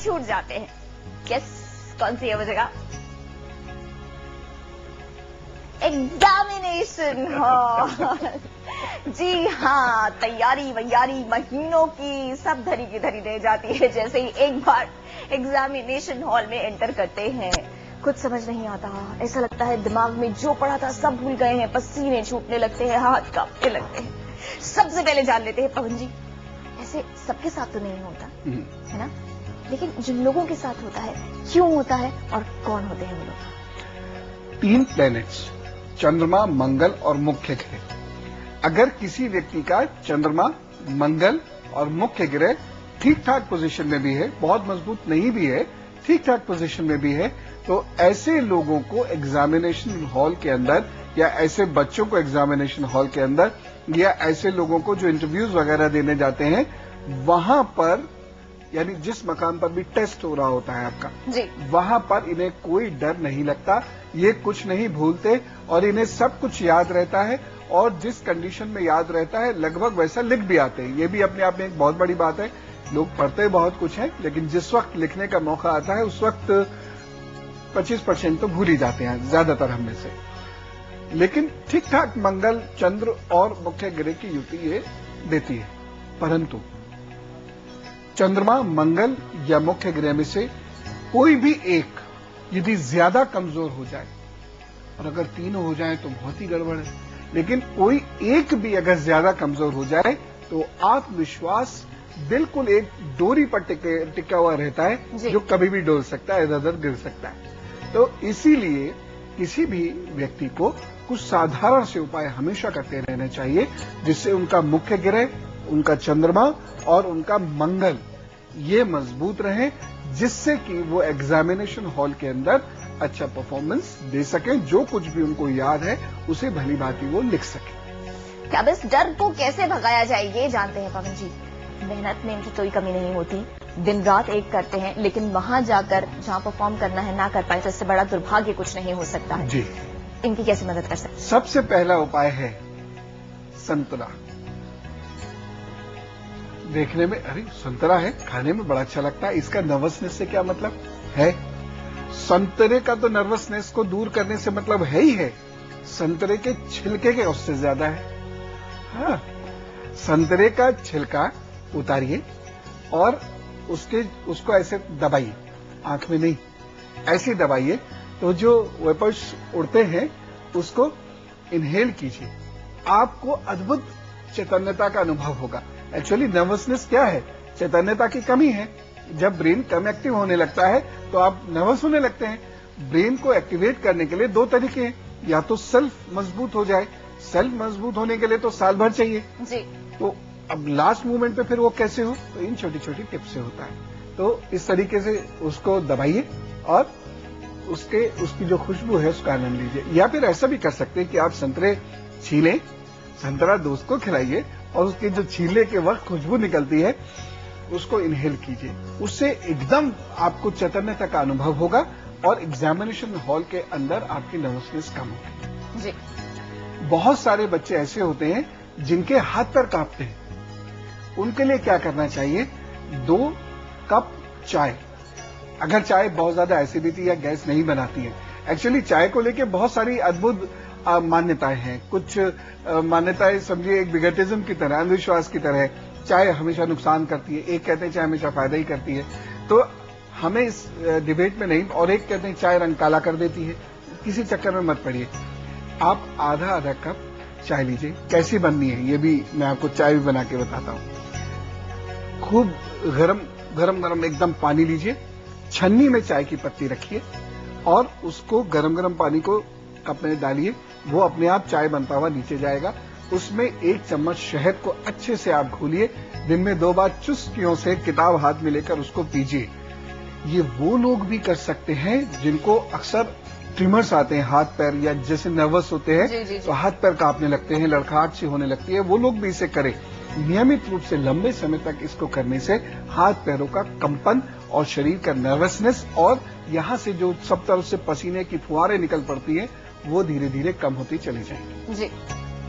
छूट जाते हैं। गेस कौन सी है वो जगह? Examination hall. जी हाँ, तैयारी वैयारी महीनों की सब धरी की धरी रह जाती है जैसे ही एक बार एग्जामिनेशन हॉल में एंटर करते हैं। कुछ समझ नहीं आता, ऐसा लगता है दिमाग में जो पड़ा था सब भूल गए हैं, पसीने छूटने लगते हैं, हाथ कांपने लगते हैं। सबसे पहले जान लेते हैं पवन जी, ऐसे सबके साथ तो नहीं होता है ना, लेकिन जिन लोगों के साथ होता है क्यों होता है और कौन होते हैं वो लोग? 3 प्लैनेट्स, चंद्रमा, मंगल और मुख्य ग्रह। अगर किसी व्यक्ति का चंद्रमा, मंगल और मुख्य ग्रह ठीक ठाक पोजीशन में भी है, बहुत मजबूत नहीं भी है, ठीक ठाक पोजीशन में भी है, तो ऐसे लोगों को एग्जामिनेशन हॉल के अंदर, या ऐसे बच्चों को एग्जामिनेशन हॉल के अंदर, या ऐसे लोगों को जो इंटरव्यूज वगैरह देने जाते हैं वहां पर, यानी जिस मकाम पर भी टेस्ट हो रहा होता है आपका जी, वहां पर इन्हें कोई डर नहीं लगता, ये कुछ नहीं भूलते और इन्हें सब कुछ याद रहता है, और जिस कंडीशन में याद रहता है लगभग वैसा लिख भी आते हैं। ये भी अपने आप में एक बहुत बड़ी बात है। लोग पढ़ते बहुत कुछ है, लेकिन जिस वक्त लिखने का मौका आता है उस वक्त 25% तो भूल ही जाते हैं ज्यादातर हम में से। लेकिन ठीक ठाक मंगल, चंद्र और मुख्य ग्रह की युति ये देती है। परंतु चंद्रमा, मंगल या मुख्य ग्रह में से कोई भी एक यदि ज्यादा कमजोर हो जाए, और अगर तीनों हो जाए तो बहुत ही गड़बड़ है, लेकिन कोई एक भी अगर ज्यादा कमजोर हो जाए तो आत्मविश्वास बिल्कुल एक डोरी पर टिका हुआ रहता है, जो कभी भी डोल सकता है, इधर उधर गिर सकता है। तो इसीलिए किसी भी व्यक्ति को कुछ साधारण से उपाय हमेशा करते रहने चाहिए, जिससे उनका मुख्य ग्रह, उनका चंद्रमा और उनका मंगल ये मजबूत रहे, जिससे कि वो एग्जामिनेशन हॉल के अंदर अच्छा परफॉर्मेंस दे सकें, जो कुछ भी उनको याद है उसे भली भांति वो लिख सकें। क्या बस डर को कैसे भगाया जाए ये जानते हैं पवन जी। मेहनत में इनकी कोई कमी नहीं होती, दिन रात एक करते हैं, लेकिन वहां जाकर जहां परफॉर्म करना है ना कर पाए तो इससे बड़ा दुर्भाग्य कुछ नहीं हो सकता है। जी, इनकी कैसे मदद कर सकते? सबसे पहला उपाय है संतरा। देखने में अरे संतरा है, खाने में बड़ा अच्छा लगता है, इसका नर्वसनेस से क्या मतलब है? संतरे का तो नर्वसनेस को दूर करने से मतलब है ही है, संतरे के छिलके के उससे ज्यादा है। हाँ, संतरे का छिलका उतारिए और उसको ऐसे दबाइए, आंख में नहीं, ऐसे दबाइए, तो जो वेपर्स उड़ते हैं उसको इनहेल कीजिए, आपको अद्भुत चैतन्यता का अनुभव होगा। एक्चुअली नर्वसनेस क्या है? चैतन्यता की कमी है। जब ब्रेन कम एक्टिव होने लगता है तो आप नर्वस होने लगते हैं। ब्रेन को एक्टिवेट करने के लिए 2 तरीके हैं, या तो सेल्फ मजबूत हो जाए, सेल्फ मजबूत होने के लिए तो साल भर चाहिए जी। तो अब लास्ट मोमेंट पे फिर वो कैसे हो? तो इन छोटी छोटी टिप्स से होता है। तो इस तरीके से उसको दबाइए और उसकी जो खुशबू है उसका आनंद लीजिए। या फिर ऐसा भी कर सकते हैं कि आप संतरे छीलें, संतरा दोस्त को खिलाइए और उसके जो छीलने के वक्त खुशबू निकलती है उसको इनहेल कीजिए। उससे एकदम आपको चैतन्यता का अनुभव होगा और एग्जामिनेशन हॉल के अंदर आपकी नर्वसनेस कम होगी। जी। बहुत सारे बच्चे ऐसे होते हैं जिनके हाथ पैर कांपते हैं, उनके लिए क्या करना चाहिए? 2 कप चाय। अगर चाय बहुत ज्यादा एसिडिटी या गैस नहीं बनाती है, एक्चुअली चाय को लेके बहुत सारी अद्भुत मान्यताएं हैं। कुछ मान्यताएं समझिए एक बिगटिज्म की तरह, अंधविश्वास की तरह है। चाय हमेशा नुकसान करती है, एक कहते हैं चाय हमेशा फायदा ही करती है। तो हमें इस डिबेट में नहीं, और एक कहते हैं चाय रंग काला कर देती है, किसी चक्कर में मत पड़िए। आप आधा कप चाय लीजिए। कैसी बननी है ये भी मैं आपको चाय भी बना के बताता हूं। खूब गरम एकदम पानी लीजिए, छन्नी में चाय की पत्ती रखिए और उसको गरम पानी को कप में डालिए, वो अपने आप चाय बनता हुआ नीचे जाएगा। उसमें 1 चम्मच शहद को अच्छे से आप घोलिए, दिन में 2 बार चुस्कियों से किताब हाथ में लेकर उसको पीजिए। ये वो लोग भी कर सकते हैं जिनको अक्सर ट्रिमर्स आते हैं हाथ पैर, या जैसे नर्वस होते हैं तो हाथ पैर कांपने लगते हैं, लड़खड़ाहट सी होने लगती है, वो लोग भी इसे करें। नियमित रूप से लंबे समय तक इसको करने से हाथ पैरों का कंपन और शरीर का नर्वसनेस और यहां से जो सब तरफ से पसीने की फुहारें निकल पड़ती है वो धीरे धीरे कम होती चली जाएंगी। जी।